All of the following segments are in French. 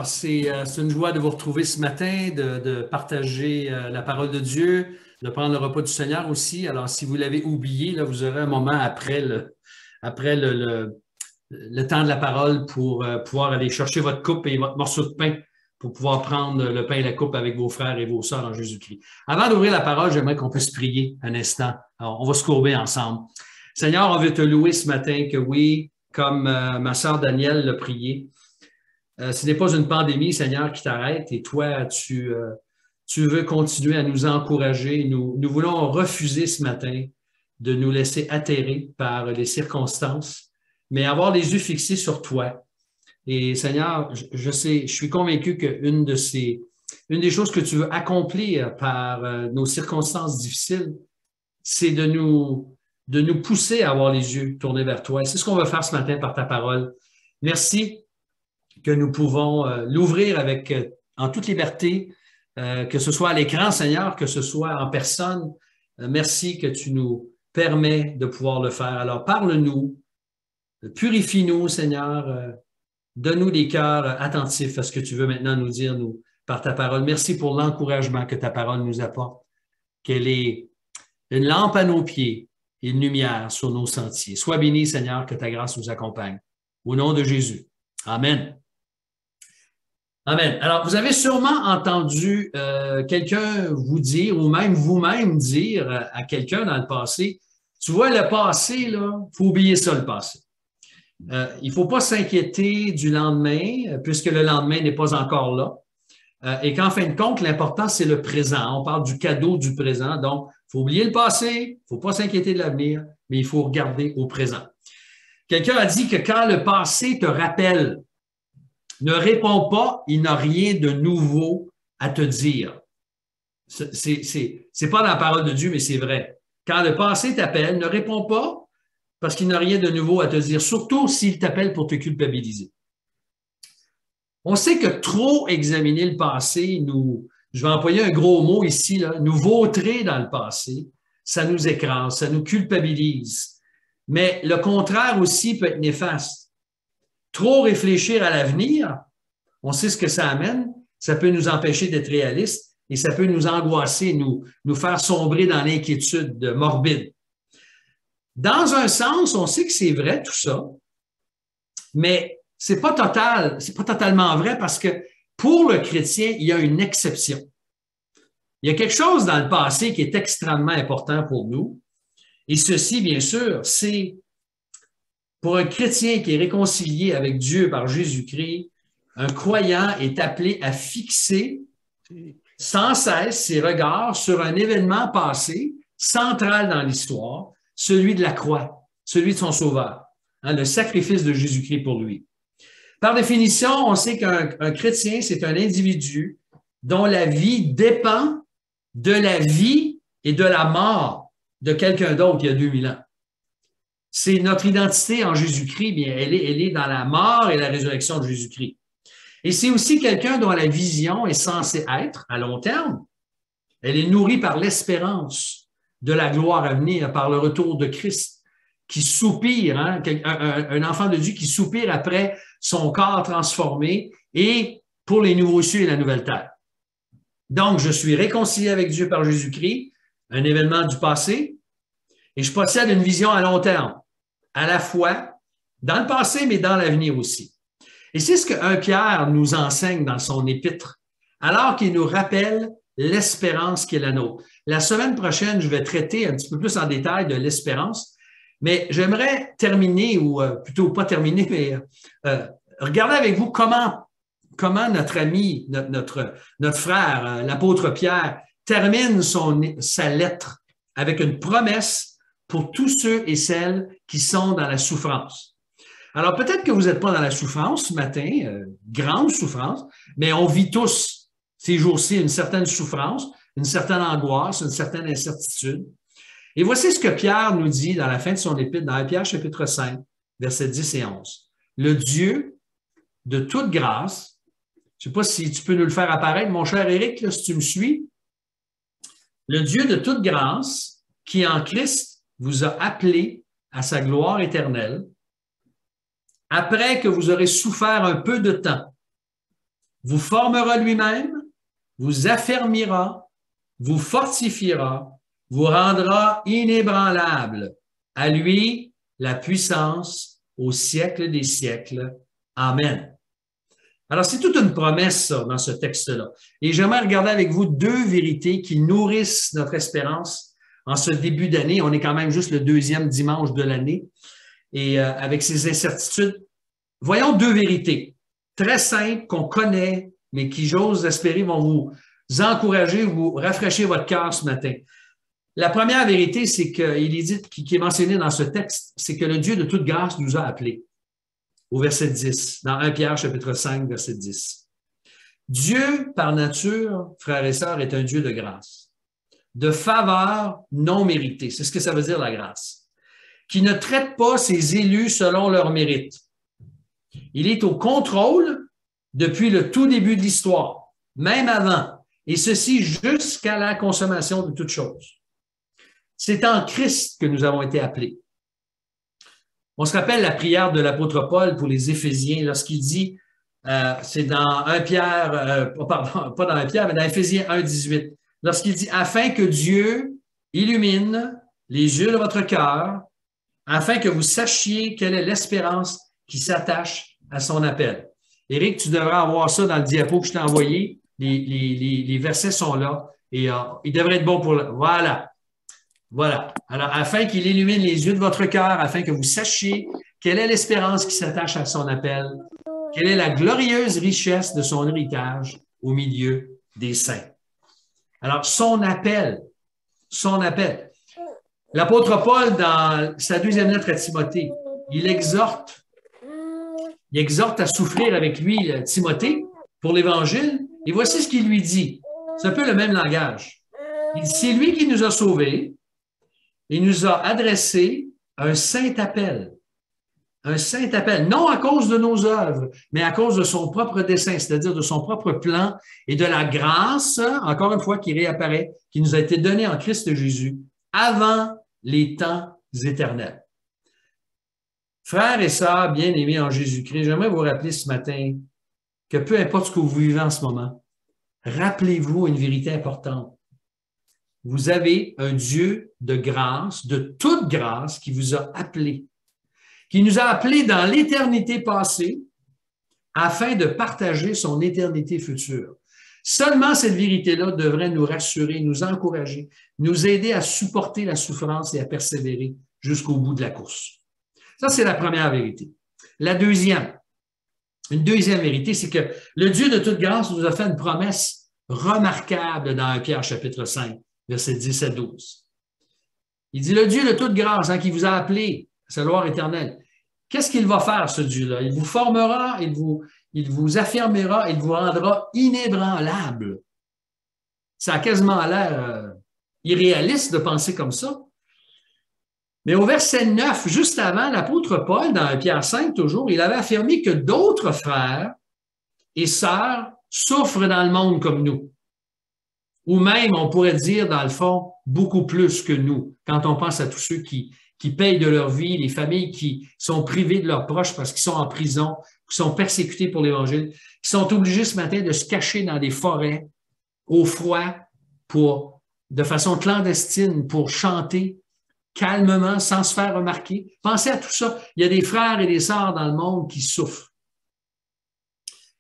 C'est une joie de vous retrouver ce matin, de partager la parole de Dieu, de prendre le repas du Seigneur aussi. Alors, si vous l'avez oublié, là, vous aurez un moment après le temps de la parole pour pouvoir aller chercher votre coupe et votre morceau de pain pour pouvoir prendre le pain et la coupe avec vos frères et vos sœurs en Jésus-Christ. Avant d'ouvrir la parole, j'aimerais qu'on puisse prier un instant. Alors, on va se courber ensemble. Seigneur, on veut te louer ce matin que oui, comme ma sœur Danielle l'a prié, ce n'est pas une pandémie, Seigneur, qui t'arrête et toi, tu veux continuer à nous encourager. Nous voulons refuser ce matin de nous laisser atterrer par les circonstances, mais avoir les yeux fixés sur toi. Et Seigneur, je sais, je suis convaincu qu'une des choses que tu veux accomplir par nos circonstances difficiles, c'est de nous pousser à avoir les yeux tournés vers toi. Et c'est ce qu'on va faire ce matin par ta parole. Merci que nous pouvons l'ouvrir avec en toute liberté, que ce soit à l'écran, Seigneur, que ce soit en personne. Merci que tu nous permets de pouvoir le faire. Alors, parle-nous, purifie-nous, Seigneur, donne-nous des cœurs attentifs à ce que tu veux maintenant nous dire, nous, par ta parole. Merci pour l'encouragement que ta parole nous apporte, qu'elle est une lampe à nos pieds et une lumière sur nos sentiers. Sois béni, Seigneur, que ta grâce nous accompagne. Au nom de Jésus. Amen. Amen. Alors, vous avez sûrement entendu quelqu'un vous dire, ou même vous-même dire à quelqu'un dans le passé, tu vois, le passé, là, il faut oublier ça, le passé. Il ne faut pas s'inquiéter du lendemain, puisque le lendemain n'est pas encore là. Et qu'en fin de compte, l'important, c'est le présent. On parle du cadeau du présent. Donc, il faut oublier le passé, il ne faut pas s'inquiéter de l'avenir, mais il faut regarder au présent. Quelqu'un a dit que quand le passé te rappelle, ne réponds pas, il n'a rien de nouveau à te dire. C'est pas dans la parole de Dieu, mais c'est vrai. Quand le passé t'appelle, ne réponds pas parce qu'il n'a rien de nouveau à te dire, surtout s'il t'appelle pour te culpabiliser. On sait que trop examiner le passé, je vais employer un gros mot ici, là, nous vautrer dans le passé, ça nous écrase, ça nous culpabilise. Mais le contraire aussi peut être néfaste. Trop réfléchir à l'avenir, on sait ce que ça amène, ça peut nous empêcher d'être réalistes et ça peut nous angoisser, nous faire sombrer dans l'inquiétude morbide. Dans un sens, on sait que c'est vrai tout ça, mais c'est pas totalement vrai parce que pour le chrétien, il y a une exception. Il y a quelque chose dans le passé qui est extrêmement important pour nous et ceci, bien sûr, c'est pour un chrétien qui est réconcilié avec Dieu par Jésus-Christ, un croyant est appelé à fixer sans cesse ses regards sur un événement passé, central dans l'histoire, celui de la croix, celui de son Sauveur, le sacrifice de Jésus-Christ pour lui. Par définition, on sait qu'un chrétien, c'est un individu dont la vie dépend de la vie et de la mort de quelqu'un d'autre il y a 2000 ans. C'est notre identité en Jésus-Christ, bien, elle est dans la mort et la résurrection de Jésus-Christ. Et c'est aussi quelqu'un dont la vision est censée être, à long terme, elle est nourrie par l'espérance de la gloire à venir, par le retour de Christ, qui soupire, un enfant de Dieu qui soupire après son corps transformé et pour les nouveaux cieux et la nouvelle terre. Donc, je suis réconcilié avec Dieu par Jésus-Christ, un événement du passé, et je possède une vision à long terme, à la fois dans le passé, mais dans l'avenir aussi. Et c'est ce que 1 Pierre nous enseigne dans son épître, alors qu'il nous rappelle l'espérance qui est la nôtre. La semaine prochaine, je vais traiter un petit peu plus en détail de l'espérance, mais j'aimerais terminer, ou plutôt pas terminer, mais regarder avec vous comment notre ami, notre frère, l'apôtre Pierre, termine sa lettre avec une promesse pour tous ceux et celles qui sont dans la souffrance. Alors, peut-être que vous n'êtes pas dans la souffrance ce matin, grande souffrance, mais on vit tous ces jours-ci une certaine souffrance, une certaine angoisse, une certaine incertitude. Et voici ce que Pierre nous dit dans la fin de son épître, dans Pierre chapitre 5, versets 10 et 11. Le Dieu de toute grâce, je ne sais pas si tu peux nous le faire apparaître, mon cher Éric, là, si tu me suis, le Dieu de toute grâce qui en Christ vous a appelé à sa gloire éternelle, après que vous aurez souffert un peu de temps, vous formera lui-même, vous affermira, vous fortifiera, vous rendra inébranlable. À lui, la puissance au siècle des siècles. Amen. Alors, c'est toute une promesse, ça, dans ce texte-là. Et j'aimerais regarder avec vous deux vérités qui nourrissent notre espérance en ce début d'année. On est quand même juste le deuxième dimanche de l'année. Et avec ces incertitudes, voyons deux vérités très simples qu'on connaît, mais qui, j'ose espérer, vont vous encourager, vous rafraîchir votre cœur ce matin. La première vérité, c'est qu'il est dit, qui est mentionné dans ce texte, c'est que le Dieu de toute grâce nous a appelés. Au verset 10, dans 1 Pierre, chapitre 5, verset 10. Dieu, par nature, frères et sœurs, est un Dieu de grâce, de faveur non méritée. C'est ce que ça veut dire, la grâce. Qui ne traite pas ses élus selon leur mérite. Il est au contrôle depuis le tout début de l'histoire, même avant, et ceci jusqu'à la consommation de toutes choses. C'est en Christ que nous avons été appelés. On se rappelle la prière de l'apôtre Paul pour les Éphésiens lorsqu'il dit, c'est dans 1 Pierre, pardon, pas dans 1 Pierre, mais dans Éphésiens 1, 18, lorsqu'il dit, afin que Dieu illumine les yeux de votre cœur, afin que vous sachiez quelle est l'espérance qui s'attache à son appel. Éric, tu devrais avoir ça dans le diapo que je t'ai envoyé. Les versets sont là et il devrait être bon pour le... Voilà. Voilà. Alors, afin qu'il illumine les yeux de votre cœur, afin que vous sachiez quelle est l'espérance qui s'attache à son appel, quelle est la glorieuse richesse de son héritage au milieu des saints. Alors, son appel. L'apôtre Paul, dans sa deuxième lettre à Timothée, il exhorte à souffrir avec lui Timothée pour l'Évangile. Et voici ce qu'il lui dit. C'est un peu le même langage. Il dit, c'est lui qui nous a sauvés. Il nous a adressé un saint appel. Un saint appel, non à cause de nos œuvres, mais à cause de son propre dessein, c'est-à-dire de son propre plan et de la grâce, encore une fois, qui réapparaît, qui nous a été donnée en Christ Jésus avant les temps éternels. Frères et sœurs bien-aimés en Jésus-Christ, j'aimerais vous rappeler ce matin que peu importe ce que vous vivez en ce moment, rappelez-vous une vérité importante. Vous avez un Dieu de grâce, de toute grâce, qui vous a appelé, qui nous a appelés dans l'éternité passée afin de partager son éternité future. Seulement cette vérité-là devrait nous rassurer, nous encourager, nous aider à supporter la souffrance et à persévérer jusqu'au bout de la course. Ça, c'est la première vérité. La deuxième, une deuxième vérité, c'est que le Dieu de toute grâce nous a fait une promesse remarquable dans 1 Pierre chapitre 5. Versets 10 à 12. Il dit, le Dieu de toute grâce, qui vous a appelé à sa gloire éternelle, qu'est-ce qu'il va faire, ce Dieu-là? Il vous formera, il vous affirmera, il vous rendra inébranlable. Ça a quasiment l'air irréaliste de penser comme ça. Mais au verset 9, juste avant, l'apôtre Paul, dans Pierre 5 toujours, il avait affirmé que d'autres frères et sœurs souffrent dans le monde comme nous. Ou même, on pourrait dire, dans le fond, beaucoup plus que nous, quand on pense à tous ceux qui payent de leur vie, les familles qui sont privées de leurs proches parce qu'ils sont en prison, qui sont persécutés pour l'Évangile, qui sont obligés ce matin de se cacher dans des forêts, au froid, de façon clandestine, pour chanter calmement, sans se faire remarquer. Pensez à tout ça. Il y a des frères et des sœurs dans le monde qui souffrent.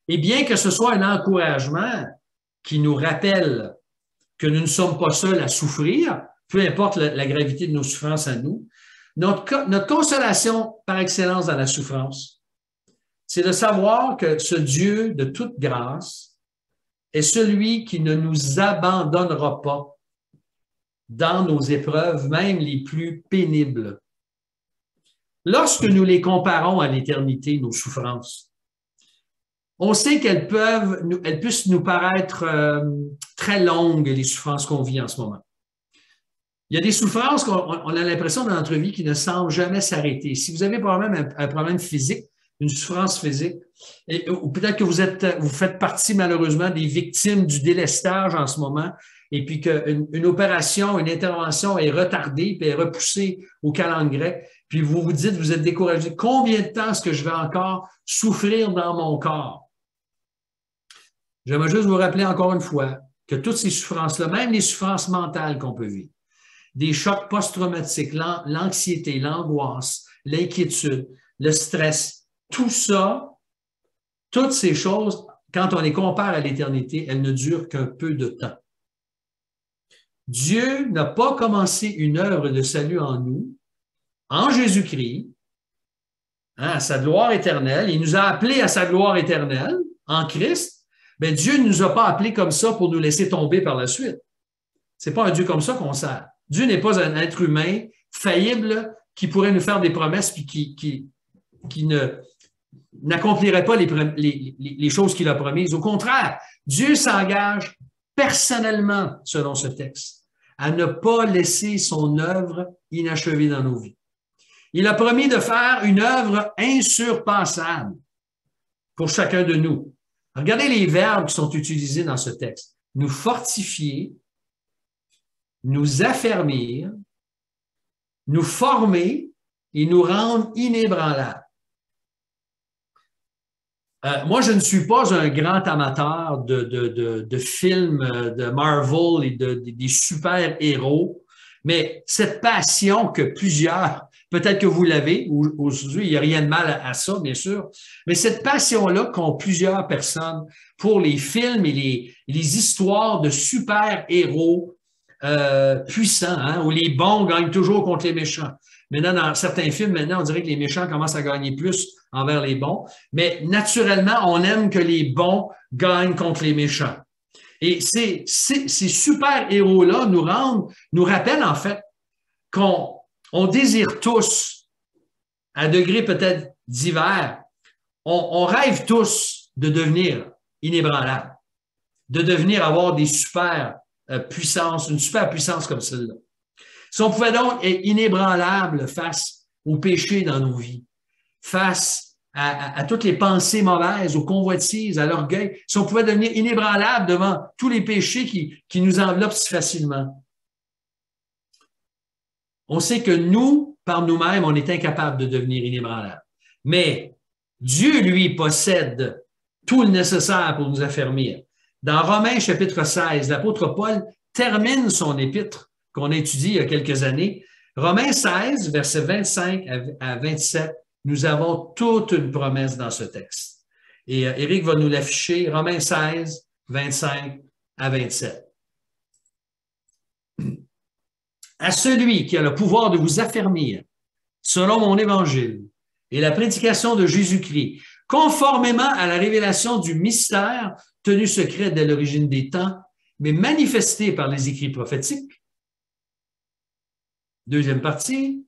Et bien que ce soit un encouragement qui nous rappelle que nous ne sommes pas seuls à souffrir, peu importe la gravité de nos souffrances à nous. Notre consolation par excellence dans la souffrance, c'est de savoir que ce Dieu de toute grâce est celui qui ne nous abandonnera pas dans nos épreuves, même les plus pénibles. Lorsque nous les comparons à l'éternité, nos souffrances, on sait qu'elles puissent nous paraître très longues, les souffrances qu'on vit en ce moment. Il y a des souffrances qu'on a l'impression dans notre vie qui ne semblent jamais s'arrêter. Si vous avez probablement un problème physique, une souffrance physique, ou peut-être que vous faites partie malheureusement des victimes du délestage en ce moment, et puis qu'une opération, une intervention est retardée, puis est repoussée au calendrier, puis vous vous dites, vous êtes découragé, combien de temps est-ce que je vais encore souffrir dans mon corps? J'aimerais juste vous rappeler encore une fois que toutes ces souffrances-là, même les souffrances mentales qu'on peut vivre, des chocs post-traumatiques, l'anxiété, l'angoisse, l'inquiétude, le stress, tout ça, toutes ces choses, quand on les compare à l'éternité, elles ne durent qu'un peu de temps. Dieu n'a pas commencé une œuvre de salut en nous, en Jésus-Christ, à sa gloire éternelle. Il nous a appelés à sa gloire éternelle en Christ. Mais Dieu ne nous a pas appelés comme ça pour nous laisser tomber par la suite. C'est pas un Dieu comme ça qu'on sert. Dieu n'est pas un être humain faillible qui pourrait nous faire des promesses puis qui n'accomplirait pas les choses qu'il a promises. Au contraire, Dieu s'engage personnellement, selon ce texte, à ne pas laisser son œuvre inachevée dans nos vies. Il a promis de faire une œuvre insurpassable pour chacun de nous. Regardez les verbes qui sont utilisés dans ce texte. Nous fortifier, nous affermir, nous former et nous rendre inébranlables. Moi, je ne suis pas un grand amateur de films de Marvel et des super-héros, mais cette passion que plusieurs, peut-être que vous l'avez, aujourd'hui, il n'y a rien de mal à ça, bien sûr, mais cette passion-là qu'ont plusieurs personnes pour les films et les histoires de super-héros puissants, hein, où les bons gagnent toujours contre les méchants. Maintenant, dans certains films, maintenant, on dirait que les méchants commencent à gagner plus envers les bons. Mais naturellement, on aime que les bons gagnent contre les méchants. Et ces super-héros-là nous rappellent en fait qu'on désire tous, à degrés peut-être divers, on rêve tous de devenir inébranlables, de devenir avoir des super puissances, une super puissance comme celle-là. Si on pouvait donc être inébranlable face au péché dans nos vies, face à toutes les pensées mauvaises, aux convoitises, à l'orgueil, si on pouvait devenir inébranlable devant tous les péchés qui nous enveloppent si facilement, on sait que nous, par nous-mêmes, on est incapable de devenir inébranlable. Mais Dieu, lui, possède tout le nécessaire pour nous affermir. Dans Romains chapitre 16, l'apôtre Paul termine son épître qu'on a étudié il y a quelques années. Romains 16, versets 25 à 27, nous avons toute une promesse dans ce texte. Et Éric va nous l'afficher, Romains 16, 25 à 27. À celui qui a le pouvoir de vous affermir, selon mon évangile et la prédication de Jésus-Christ, conformément à la révélation du mystère tenu secret dès l'origine des temps, mais manifesté par les écrits prophétiques. Deuxième partie,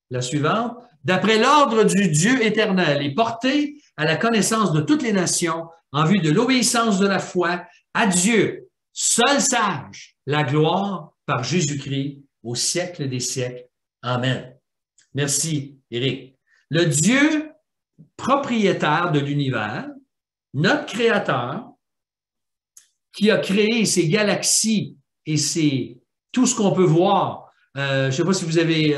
la suivante. D'après l'ordre du Dieu éternel et porté à la connaissance de toutes les nations en vue de l'obéissance de la foi à Dieu, seul sage, la gloire par Jésus-Christ au siècle des siècles. Amen. Merci, Éric. Le Dieu propriétaire de l'univers, notre Créateur, qui a créé ces galaxies et tout ce qu'on peut voir. Je ne sais pas si vous avez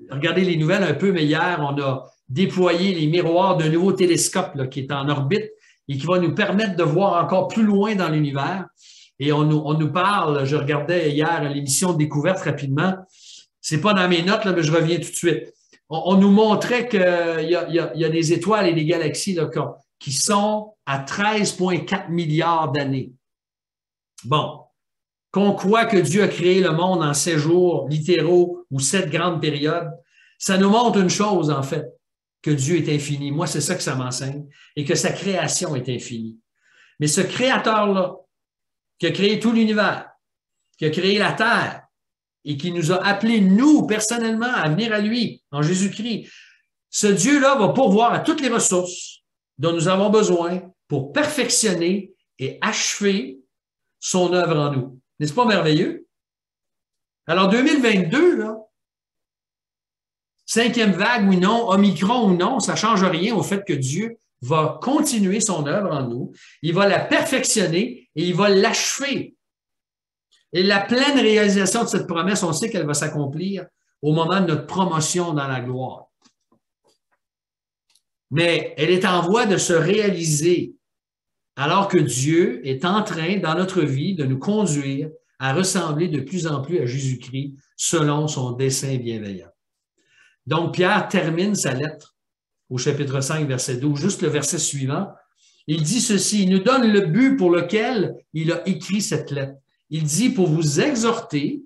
regardé les nouvelles un peu, mais hier, on a déployé les miroirs d'un nouveau télescope là, qui est en orbite et qui va nous permettre de voir encore plus loin dans l'univers. Et on nous parle, je regardais hier l'émission de Découverte rapidement, c'est pas dans mes notes, là, mais je reviens tout de suite. On nous montrait qu'il y a des étoiles et des galaxies là, qui sont à 13,4 milliards d'années. Bon, qu'on croit que Dieu a créé le monde en 7 jours littéraux ou 7 grandes périodes, ça nous montre une chose, en fait, que Dieu est infini. Moi, c'est ça que ça m'enseigne, et que sa création est infinie. Mais ce créateur-là, qui a créé tout l'univers, qui a créé la terre, et qui nous a appelés, nous, personnellement, à venir à lui, en Jésus-Christ, ce Dieu-là va pourvoir à toutes les ressources dont nous avons besoin pour perfectionner et achever son œuvre en nous. N'est-ce pas merveilleux? Alors, 2022, là, 5e vague ou non, Omicron ou non, ça ne change rien au fait que Dieu va continuer son œuvre en nous. Il va la perfectionner et il va l'achever. Et la pleine réalisation de cette promesse, on sait qu'elle va s'accomplir au moment de notre promotion dans la gloire. Mais elle est en voie de se réaliser alors que Dieu est en train, dans notre vie, de nous conduire à ressembler de plus en plus à Jésus-Christ selon son dessein bienveillant. Donc, Pierre termine sa lettre au chapitre 5, verset 12, juste le verset suivant. Il dit ceci, il nous donne le but pour lequel il a écrit cette lettre. Il dit pour vous exhorter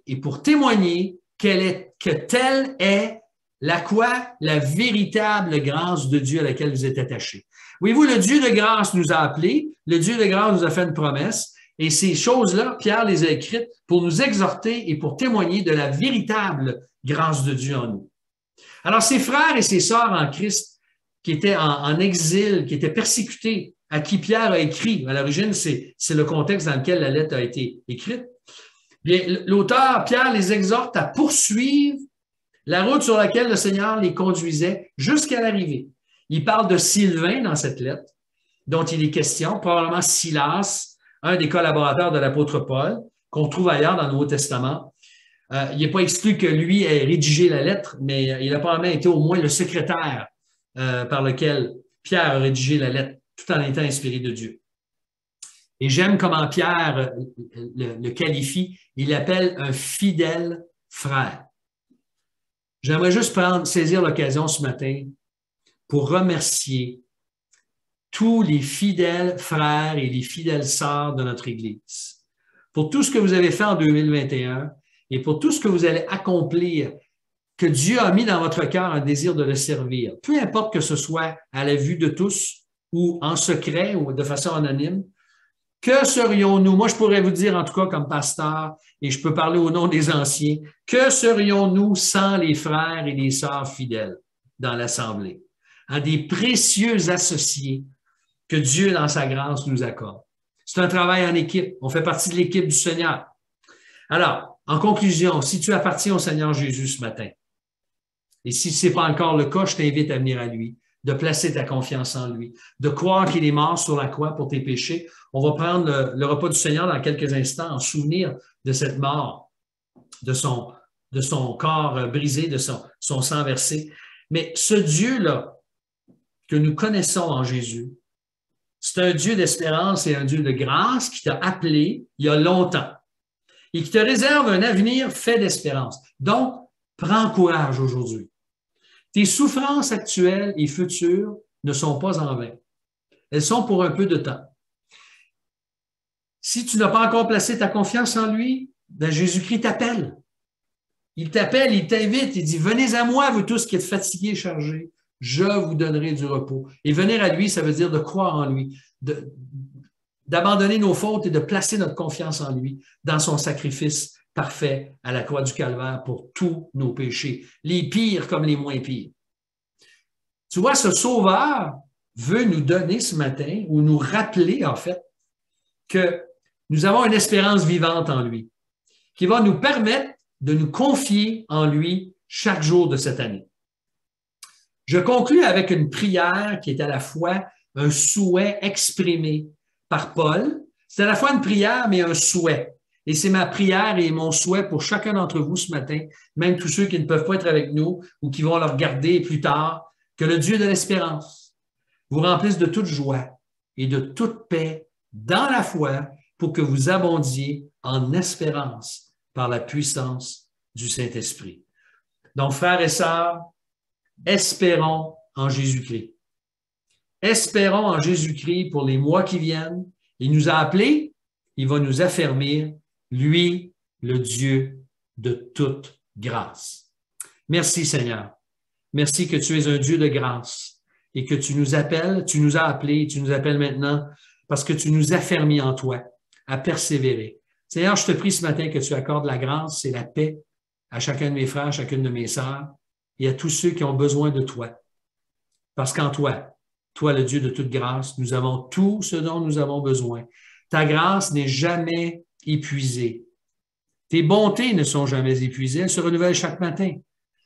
et pour témoigner que telle est la quoi? La véritable grâce de Dieu à laquelle vous êtes attachés. Voyez-vous, le Dieu de grâce nous a appelés, le Dieu de grâce nous a fait une promesse, et ces choses-là, Pierre les a écrites pour nous exhorter et pour témoigner de la véritable grâce de Dieu en nous. Alors, ces frères et ces sœurs en Christ qui étaient en exil, qui étaient persécutés, à qui Pierre a écrit, à l'origine, c'est le contexte dans lequel la lettre a été écrite, bien, l'auteur, Pierre, les exhorte à poursuivre la route sur laquelle le Seigneur les conduisait jusqu'à l'arrivée. Il parle de Sylvain dans cette lettre, dont il est question, probablement Silas, un des collaborateurs de l'apôtre Paul, qu'on trouve ailleurs dans le Nouveau Testament. Il n'est pas exclu que lui ait rédigé la lettre, mais il a probablement été au moins le secrétaire par lequel Pierre a rédigé la lettre, tout en étant inspiré de Dieu. Et j'aime comment Pierre le qualifie. Il l'appelle un fidèle frère. J'aimerais juste saisir l'occasion ce matin pour remercier tous les fidèles frères et les fidèles sœurs de notre Église pour tout ce que vous avez fait en 2021 et pour tout ce que vous allez accomplir, que Dieu a mis dans votre cœur un désir de le servir. Peu importe que ce soit à la vue de tous ou en secret ou de façon anonyme, que serions-nous, moi je pourrais vous dire en tout cas comme pasteur, et je peux parler au nom des anciens, que serions-nous sans les frères et les sœurs fidèles dans l'Assemblée, des précieux associés que Dieu dans sa grâce nous accorde. C'est un travail en équipe, on fait partie de l'équipe du Seigneur. Alors, en conclusion, si tu appartiens au Seigneur Jésus ce matin, et si ce n'est pas encore le cas, je t'invite à venir à lui, de placer ta confiance en lui, de croire qu'il est mort sur la croix pour tes péchés. On va prendre le repas du Seigneur dans quelques instants en souvenir de cette mort, de son corps brisé, de son sang versé. Mais ce Dieu-là que nous connaissons en Jésus, c'est un Dieu d'espérance et un Dieu de grâce qui t'a appelé il y a longtemps et qui te réserve un avenir fait d'espérance. Donc, prends courage aujourd'hui. Tes souffrances actuelles et futures ne sont pas en vain. Elles sont pour un peu de temps. Si tu n'as pas encore placé ta confiance en lui, ben Jésus-Christ t'appelle. Il t'appelle, il t'invite, il dit « Venez à moi, vous tous qui êtes fatigués et chargés, je vous donnerai du repos. » Et venir à lui, ça veut dire de croire en lui, d'abandonner nos fautes et de placer notre confiance en lui, dans son sacrifice parfait à la croix du Calvaire pour tous nos péchés, les pires comme les moins pires. Tu vois, ce Sauveur veut nous donner ce matin, ou nous rappeler en fait, que nous avons une espérance vivante en lui, qui va nous permettre de nous confier en lui chaque jour de cette année. Je conclus avec une prière qui est à la fois un souhait exprimé par Paul. C'est à la fois une prière, mais un souhait. Et c'est ma prière et mon souhait pour chacun d'entre vous ce matin, même tous ceux qui ne peuvent pas être avec nous ou qui vont le regarder plus tard, que le Dieu de l'espérance vous remplisse de toute joie et de toute paix dans la foi pour que vous abondiez en espérance par la puissance du Saint-Esprit. Donc, frères et sœurs, espérons en Jésus-Christ. Espérons en Jésus-Christ pour les mois qui viennent. Il nous a appelés, il va nous affermir, lui, le Dieu de toute grâce. Merci Seigneur. Merci que tu es un Dieu de grâce et que tu nous appelles, tu nous as appelés et tu nous appelles maintenant parce que tu nous as affermis en toi à persévérer. Seigneur, je te prie ce matin que tu accordes la grâce et la paix à chacun de mes frères, à chacune de mes sœurs et à tous ceux qui ont besoin de toi. Parce qu'en toi, toi le Dieu de toute grâce, nous avons tout ce dont nous avons besoin. Ta grâce n'est jamais épuisée. Tes bontés ne sont jamais épuisées, elles se renouvellent chaque matin.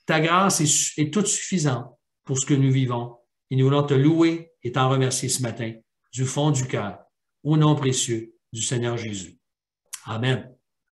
Ta grâce est toute suffisante pour ce que nous vivons et nous voulons te louer et t'en remercier ce matin du fond du cœur, au nom précieux du Seigneur Jésus. Amen.